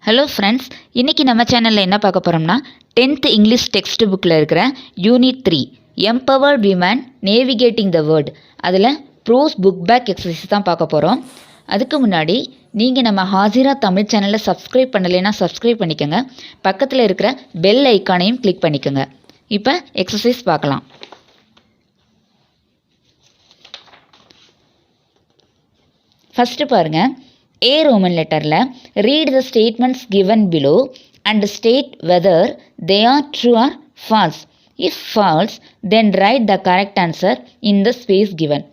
Hello friends, இன்றைக்கி நம்ம சேனலில் என்ன பார்க்க போகிறோம்னா 10th இங்கிலீஷ் டெக்ஸ்ட் புக்கில் இருக்கிற unit 3 empowered women navigating the world அதில் ப்ரோஸ் புக் பேக் எக்ஸசைஸ் தான் பார்க்க போகிறோம். அதுக்கு முன்னாடி நீங்கள் நம்ம ஹாசிரா தமிழ் சேனலை சப்ஸ்கிரைப் பண்ணலைன்னா சப்ஸ்கிரைப் பண்ணிக்கோங்க. பக்கத்தில் இருக்கிற பெல் ஐக்கானையும் கிளிக் பண்ணிக்கோங்க. இப்போ எக்ஸசைஸ் பார்க்கலாம். ஃபஸ்ட்டு பாருங்கள், A Roman letterல read the statements given below and state whether they are true or false. If false, then write the correct answer in the space given.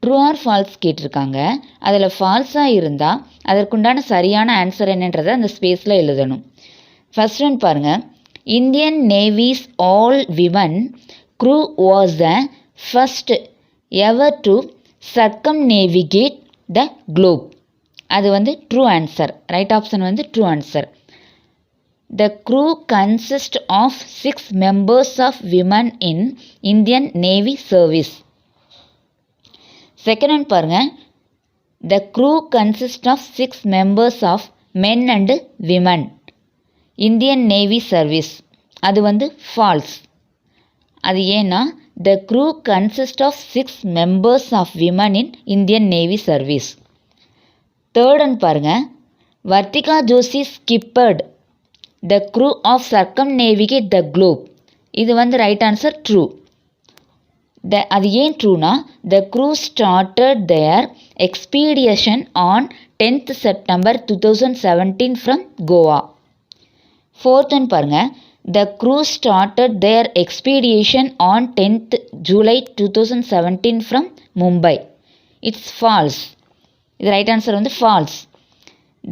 True or false கேட்டிருக்காங்க. அதில் ஃபால்ஸாக இருந்தால் அதற்குண்டான சரியான answer என்னன்றதை அந்த ஸ்பேஸில் எழுதணும். ஃபர்ஸ்ட் ஒன் பாருங்கள், Indian navies all women crew was the first ever to circumnavigate the globe. அது வந்து ட்ரூ ஆன்சர். ரைட் ஆப்ஷன் வந்து true answer. The crew consist of 6 members of women in Indian Navy service. Second one பாருங்க, the crew consist of 6 members of men and women Indian Navy service. அது வந்து false. அது ஏன்னா the crew consist of 6 members of women in Indian Navy service. Third one பாருங்கள், Vartika Joshi skippered the crew of circumnavigate the globe. இது வந்து right answer true. அது ஏன் ட்ரூனா, the crew started their expedition on 10th September 2017 from Goa. Fourth one பாருங்கள், the crew started their expedition on 10th July 2017 from Mumbai. It's false. இது right answer வந்து false.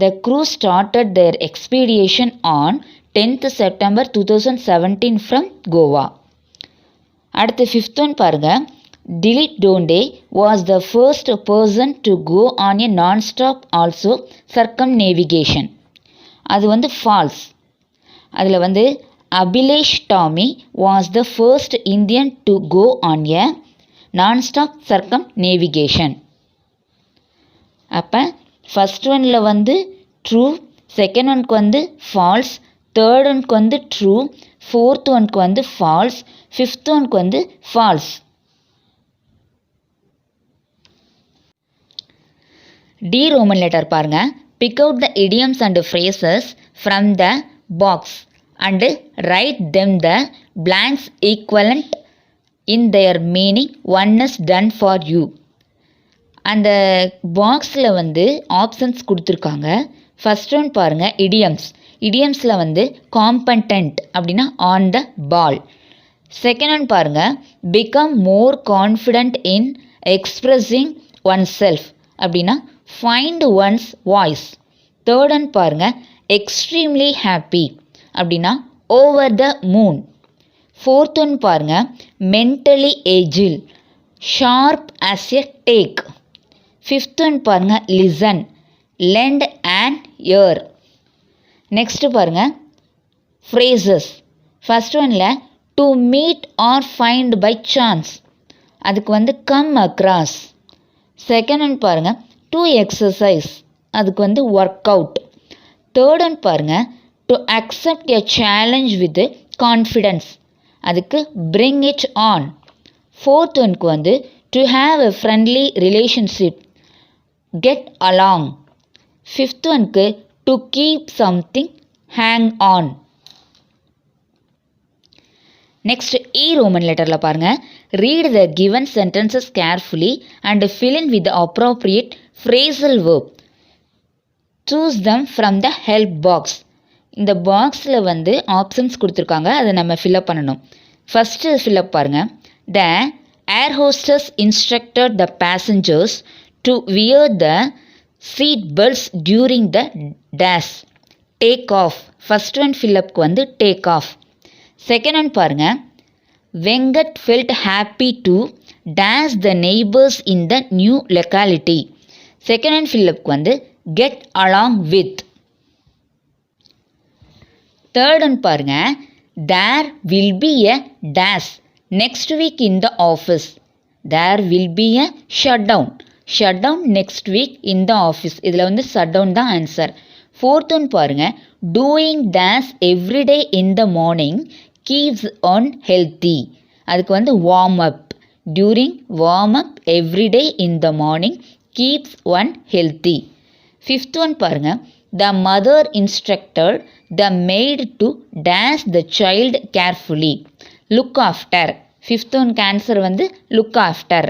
The crew started their expedition on 10th September 2017 from Goa. அடுத்து fifth one பாருங்கள், Dilip Donde was the first person to go on a non stop also circumnavigation. அது வந்து falls. அதில் வந்து Abhilash Tomy was the first Indian to go on a non stop சர்க்கம்நேவிகேஷன். அப்போ first ஒனில் வந்து true, second ஒனுக்கு வந்து ஃபால்ஸ், தேர்ட் ஒனுக்கு வந்து ட்ரூ, ஃபோர்த் ஒனுக்கு வந்து ஃபால்ஸ், ஃபிஃப்த் ஒனுக்கு வந்து ஃபால்ஸ். டி ரோமன் லெட்டர் பாருங்கள், pick out the idioms and phrases from the box and write them the blanks equivalent in their meaning. One is done for you. அந்த பாக்ஸில் வந்து options கொடுத்துருக்காங்க. First one பாருங்கள், idioms. இடியம்ஸில் வந்து competent அப்படின்னா on the ball. Second one பாருங்கள், become more confident in expressing oneself அப்படின்னா find one's voice. Third one பாருங்கள், எக்ஸ்ட்ரீம்லி ஹாப்பி அப்படின்னா over the moon. Fourth one பாருங்கள், mentally agile sharp as a tack. Fifth one பாருங்கள், listen lend and ear. Next பாருங்கள், phrases. First ஒனில் to meet or find by chance, அதுக்கு வந்து come across. Second one பாருங்கள், to exercise, அதுக்கு வந்து work out. Third one பாருங்கள், to accept a challenge with confidence, அதுக்கு பிரிங் இட் ஆன். ஃபோர்த் ஒனுக்கு வந்து to have a friendly relationship, get along. Fifth ஒனுக்கு to keep something, hang on. Next E Roman லெட்டரில் பாருங்கள், read the given sentences carefully and fill in with appropriate phrasal verb. Choose them from the help box. இந்த பாக்ஸில் வந்து options கொடுத்துருக்காங்க, அதை நம்ம fill up பண்ணணும். ஃபஸ்ட்டு ஃபில்அப் பாருங்கள், த air hostess instructed the passengers to wear the seat belts during the dash. Take off. First one fill up வந்து take off. Second one பாருங்க, Venkat felt happy to dash the neighbors in the new locality. Second one fill up வந்து get along with. Third one பாருங்க, there will be a dash next week in the office. There will be a shutdown. Shutdown next week in the office. இதில் வந்து shutdown தான் answer. fourth one பாருங்க, doing dance every day in the morning keeps on healthy. அதுக்கு வந்து warm up. During warm up every day in the morning keeps one healthy. Fifth one பாருங்க, the mother instructed the maid to dance the child carefully. Look after. Fifth one answer வந்து look after.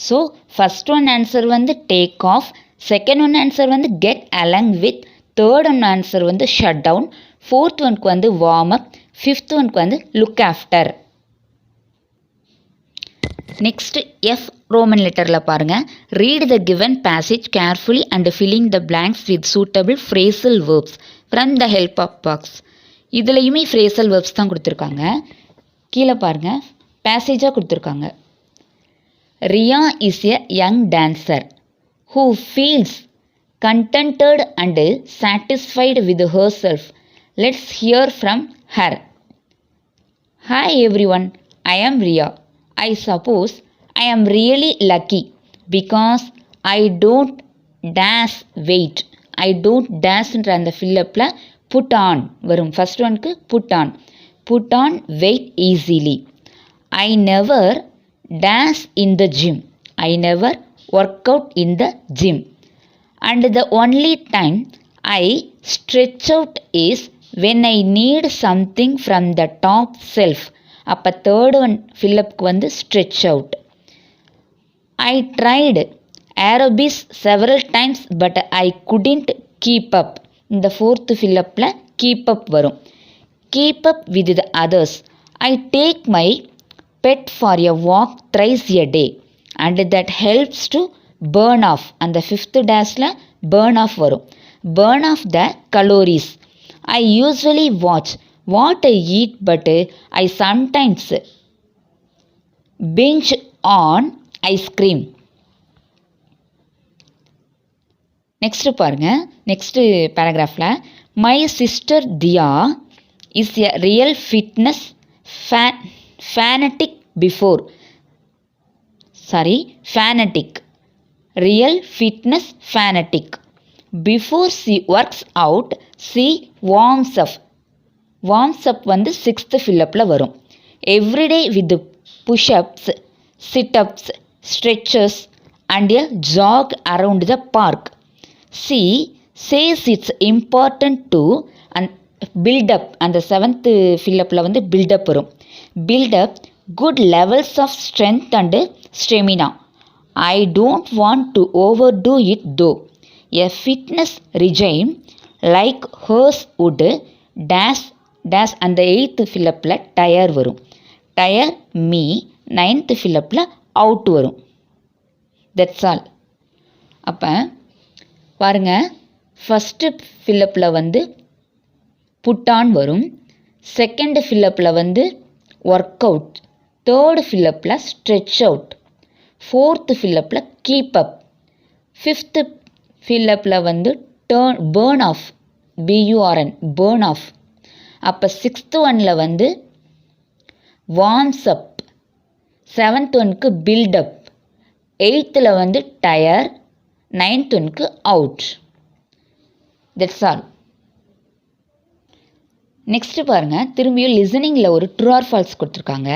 So first one answer வந்து take off, second one answer வந்து get along with, third one answer வந்து shut down, fourth ஒன்க்கு வந்து warm up, fifth ஒன்க்கு வந்து look after. Next F Roman letterல பாருங்க, read the given passage carefully and filling the blanks with suitable phrasal verbs from the help of box. இதுலையுமே phrasal verbs தான் கொடுத்துருக்காங்க. கீழே பாருங்க, பேசேஜாக கொடுத்துருக்காங்க. Riya is a young dancer who feels contented and satisfied with herself. Let's hear from her. Hi everyone, I am Riya. I suppose I am really lucky because I don't dash weight. I don't dash என்ற அந்த fill-upல put on வரும். First oneக்கு put on weight easily. I never dash in the gym. I never work out in the gym. And the only time I stretch out is when I need something from the top shelf. அப்போ third one fill-upக்கு வந்து stretch out. I tried aerobics several times but I couldn't keep up. இந்த fourth fill-upல keep up வரும். Keep up with the others. I take my pet for a walk thrice a day and that helps to burn off. அந்த fifth dashல burn off வரும். Burn off the calories. I usually watch what I eat but I sometimes binge on ice cream. Next பாருங்க, next paragraphல my sister Dia is a real fitness fanatic. Real fitness fanatic. Before she works out, she warms up வந்து sixth fill-upல வரும். Everyday with push-ups, sit-ups, stretches and a jog around the park. She says it's important to build up. அந்த seventh fill-upல வந்து build up வரும். Build up good levels of strength and stamina. I don't want to overdo it though. A fitness regime like hers would dash அந்த eighth fill-upல tire வரும். Tire me ninth fill-upல out வரும். That's all. அப்போ பாருங்க, first fill-upல வந்து put on வரும், செகண்ட் fill-upல வந்து ஒர்க் அவுட், தேர்டு fill-upல ஸ்ட்ரெச் அவுட், ஃபோர்த்து fill-upல கீப் அப், ஃபிஃப்த்து fill-upல வந்து burn off, BURN burn off. அப்போ சிக்ஸ்த்து ஒன்னில் வந்து வார்ம்ஸ் அப், செவன்த் ஒன்க்கு பில்டப், எயித்தில் வந்து டயர், நைன்த் ஒன்க்கு அவுட். That's all. நெக்ஸ்ட்டு பாருங்கள், திரும்பியும் லிசனிங்கில் ஒரு ட்ரூ ஆர் ஃபால்ஸ் கொடுத்துருக்காங்க.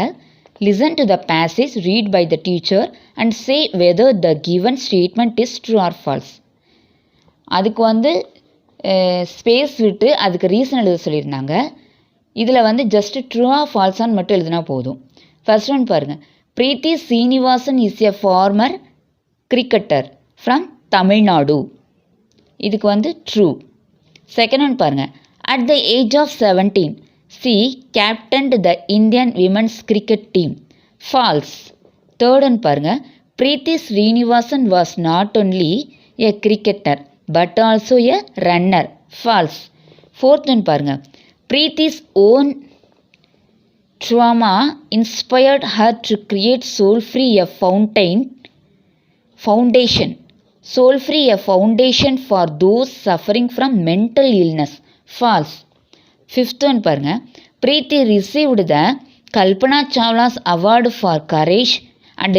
Listen to the passage read by the teacher and say whether the given statement is true or false. அதுக்கு வந்து ஸ்பேஸ் விட்டு அதுக்கு ரீசன் எழுத சொல்லியிருந்தாங்க. இதில் வந்து ஜஸ்ட்டு ட்ரூ ஆர் ஃபால்ஸான்னு மட்டும் எழுதினா போதும். ஃபர்ஸ்ட் ஒன் பாருங்கள், Preethi Srinivasan is a former cricketer from Tamil Nadu. இதுக்கு வந்து ட்ரூ. செகண்ட் ஒன் பாருங்கள், at the age of 17 she captained the Indian women's cricket team. False. Third one பாருங்க, Preeti Srinivasan was not only a cricketer but also a runner. False. Fourth one பாருங்க, Preeti's own trauma inspired her to create Soulfree a foundation. Soulfree a foundation for those suffering from mental illness. False. Fifth one பாருங்க, Preeti received the Kalpana Chawla's award for courage and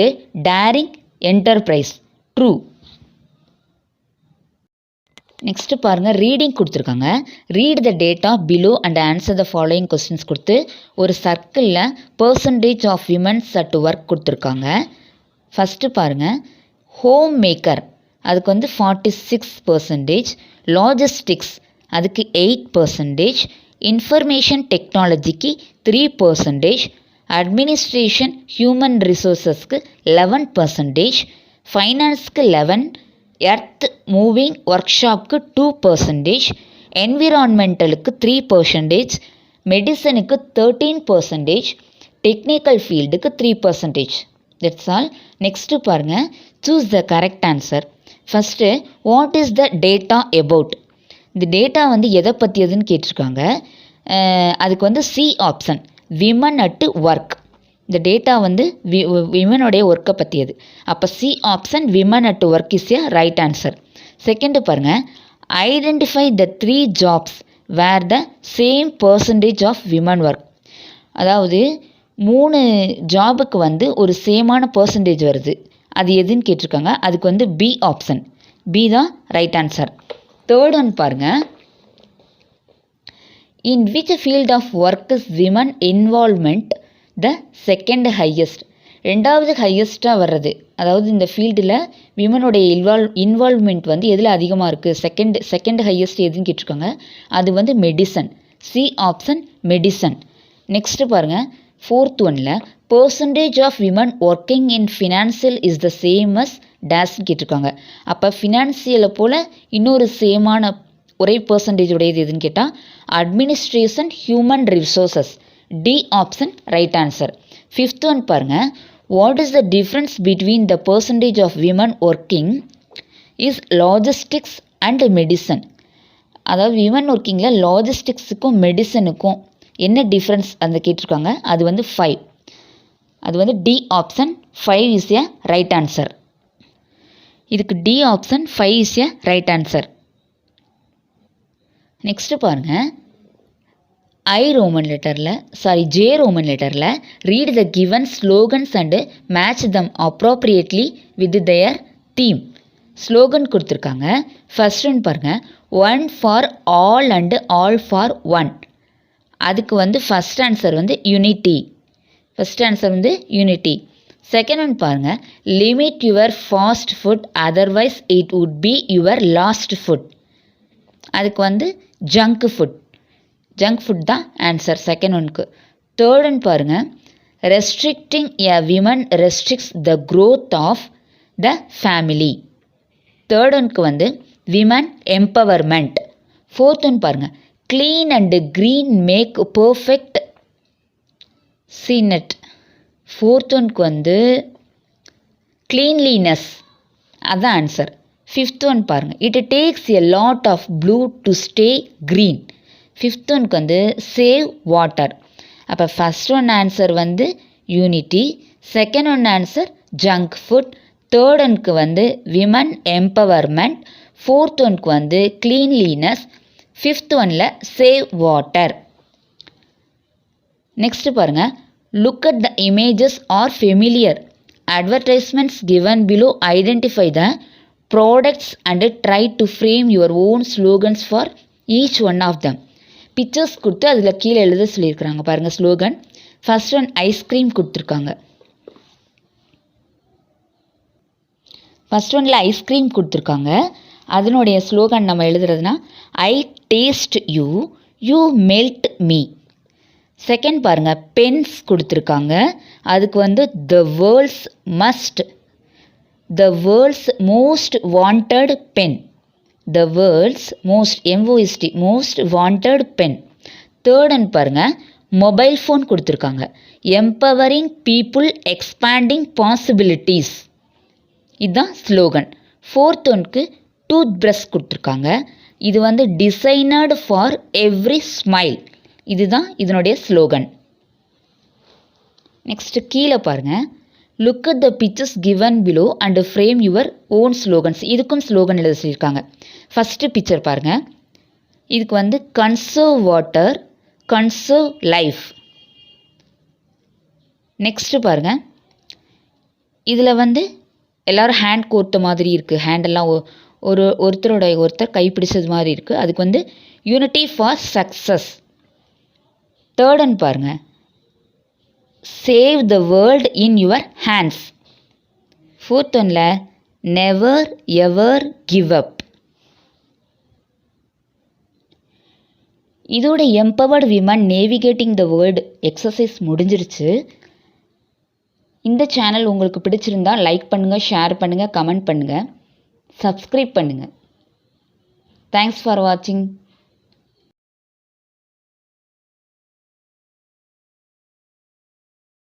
daring enterprise. True. Next பாருங்கள், reading கொடுத்துருக்காங்க. Read the data below and answer the following questions கொடுத்து ஒரு சர்க்கிளில் percentage of women's at work கொடுத்துருக்காங்க. First பாருங்கள், home maker அதுக்கு வந்து 46%, logistics அதுக்கு 8%, இன்ஃபர்மேஷன் டெக்னாலஜிக்கு 3%, அட்மினிஸ்ட்ரேஷன் ஹியூமன் ரிசோர்ஸஸ்க்கு 11%, ஃபைனான்ஸ்க்கு 11%, எர்த் மூவிங் ஒர்க் ஷாப்க்கு 2%, என்விரான்மெண்டலுக்கு 3%, மெடிசனுக்கு 13%, டெக்னிக்கல் ஃபீல்டுக்கு 3%. That's all. நெக்ஸ்ட்டு பாருங்கள், choose the correct answer. First, what is the data about? இந்த டேட்டா வந்து எதை பற்றியதுன்னு கேட்டிருக்காங்க. அதுக்கு வந்து C option, women at work. இந்த டேட்டா வந்து விமனுடைய ஒர்க்கை பற்றியது. அப்போ C option women at work is a right answer. Second பாருங்கள், identify the 3 jobs where the same percentage of women work. அதாவது 3 ஜாபுக்கு வந்து ஒரு சேமான பர்சன்டேஜ் வருது. அது எதுன்னு கேட்டிருக்காங்க. அதுக்கு வந்து பி ஆப்ஷன், பி தான் ரைட் ஆன்சர். தேர்ட் ஒன் பாருங்கள், in which field of work is women involvement the second highest? ரெண்டாவது ஹையஸ்ட்டாக வர்றது, அதாவது இந்த ஃபீல்டில் விமனுடைய இன்வால்வ்மெண்ட் வந்து எதில் அதிகமாக இருக்குது, செகண்ட் ஹையஸ்ட் எதுன்னு கேட்டிருக்காங்க. அது வந்து medicine, C option medicine. Next பாருங்கள், ஃபோர்த் ஒனில் percentage of women working in financial is the same as டேஸ்ன்னு கேட்டிருக்காங்க. அப்போ ஃபினான்சியலை போல் இன்னொரு சேமான ஒரே பர்சன்டேஜ் உடையது எதுன்னு கேட்டால் administration human resources, D option right answer. Fifth one பாருங்கள், what is the difference between the percentage of women working is logistics and medicine? அதாவது விமன் ஒர்க்கிங்கில் லாஜிஸ்டிக்ஸுக்கும் மெடிசனுக்கும் என்ன டிஃப்ரென்ஸ் அந்த கேட்டிருக்காங்க. அது வந்து 5. அது வந்து D option 5 is a right answer. இதுக்கு D option 5 is a right answer. Next பாருங்கள், ஜே ரோமன் லெட்டரில் read the given slogans and match them அப்ரோப்ரியேட்லி with their theme. Slogan கொடுத்துருக்காங்க. ஃபர்ஸ்ட் ஒன் பாருங்கள், one for all and all for one. அதுக்கு வந்து first answer வந்து unity. Second one பாருங்கள், limit your fast food otherwise it would be your last food. அதுக்கு வந்து junk food தான் answer second ஒனுக்கு. தேர்ட் ஒன் பாருங்கள், restricting a women restricts the growth of the family. Third ஒனுக்கு வந்து women empowerment. Fourth one பாருங்கள், clean and green make perfect scene. Fourth ஒனுக்கு வந்து க்ளீன்லினஸ், அதுதான் ஆன்சர். ஃபிஃப்த் ஒன் பாருங்கள், it takes a lot of blue to stay green. Fifth ஒனுக்கு வந்து save water. அப்போ ஃபஸ்ட் ஒன் ஆன்சர் வந்து unity, second one answer junk food, third ஒனுக்கு வந்து விமன் எம்பவர்மெண்ட், ஃபோர்த் ஒனுக்கு வந்து க்ளீன்லினஸ், ஃபிஃப்த் ஒனில் சேவ் வாட்டர். நெக்ஸ்ட் பாருங்கள், look at the images are familiar advertisements given below identify the products and try to frame your own slogans for each one of them. Pictures கொடுத்து அதில் கீழே எழுத சொல்லியிருக்கிறாங்க பாருங்கள் ஸ்லோகன். ஃபர்ஸ்ட் ஒன் ஐஸ்கிரீம் கொடுத்துருக்காங்க. First ஒன்ல ice cream கொடுத்துருக்காங்க. அதனுடைய ஸ்லோகன் நம்ம எழுதுறதுனா I taste you, you melt me. Second பாருங்கள், பென்ஸ் கொடுத்துருக்காங்க. அதுக்கு வந்து the world's most wanted pen, the world's most wanted pen. Third one பாருங்கள், மொபைல் ஃபோன் கொடுத்துருக்காங்க. எம்பவரிங் பீப்புள் எக்ஸ்பேண்டிங் பாசிபிலிட்டிஸ், இதுதான் ஸ்லோகன். ஃபோர்த் ஒன்க்கு டூத் ப்ரஷ் கொடுத்துருக்காங்க. இது வந்து டிசைனர்டு ஃபார் எவ்ரி ஸ்மைல், இதுதான் இதனுடைய ஸ்லோகன். நெக்ஸ்ட் கீழே பாருங்கள், look at the pictures given below and frame your own slogans. இதுக்கும் ஸ்லோகன் எழுத சொல்லியிருக்காங்க. ஃபஸ்ட்டு பிக்சர் பாருங்கள், இதுக்கு வந்து conserve water, conserve life. Next பாருங்கள், இதில் வந்து எல்லோரும் ஹேண்ட் கோர்த்த மாதிரி இருக்குது, ஹேண்டெல்லாம் ஒருத்தரோட ஒருத்தர் கைப்பிடிச்சது மாதிரி இருக்குது. அதுக்கு வந்து unity for success. Third one பாருங்கள், save the world in your hands. Fourth ஒன்ல நெவர் எவர் கிவ் அப். இதோட empowered women navigating the world exercise முடிஞ்சிருச்சு. இந்த சேனல் உங்களுக்கு பிடிச்சிருந்தா லைக் பண்ணுங்கள், ஷேர் பண்ணுங்கள், கமெண்ட் பண்ணுங்கள், சப்ஸ்கிரைப் பண்ணுங்கள். தேங்க்ஸ் ஃபார் வாட்சிங்.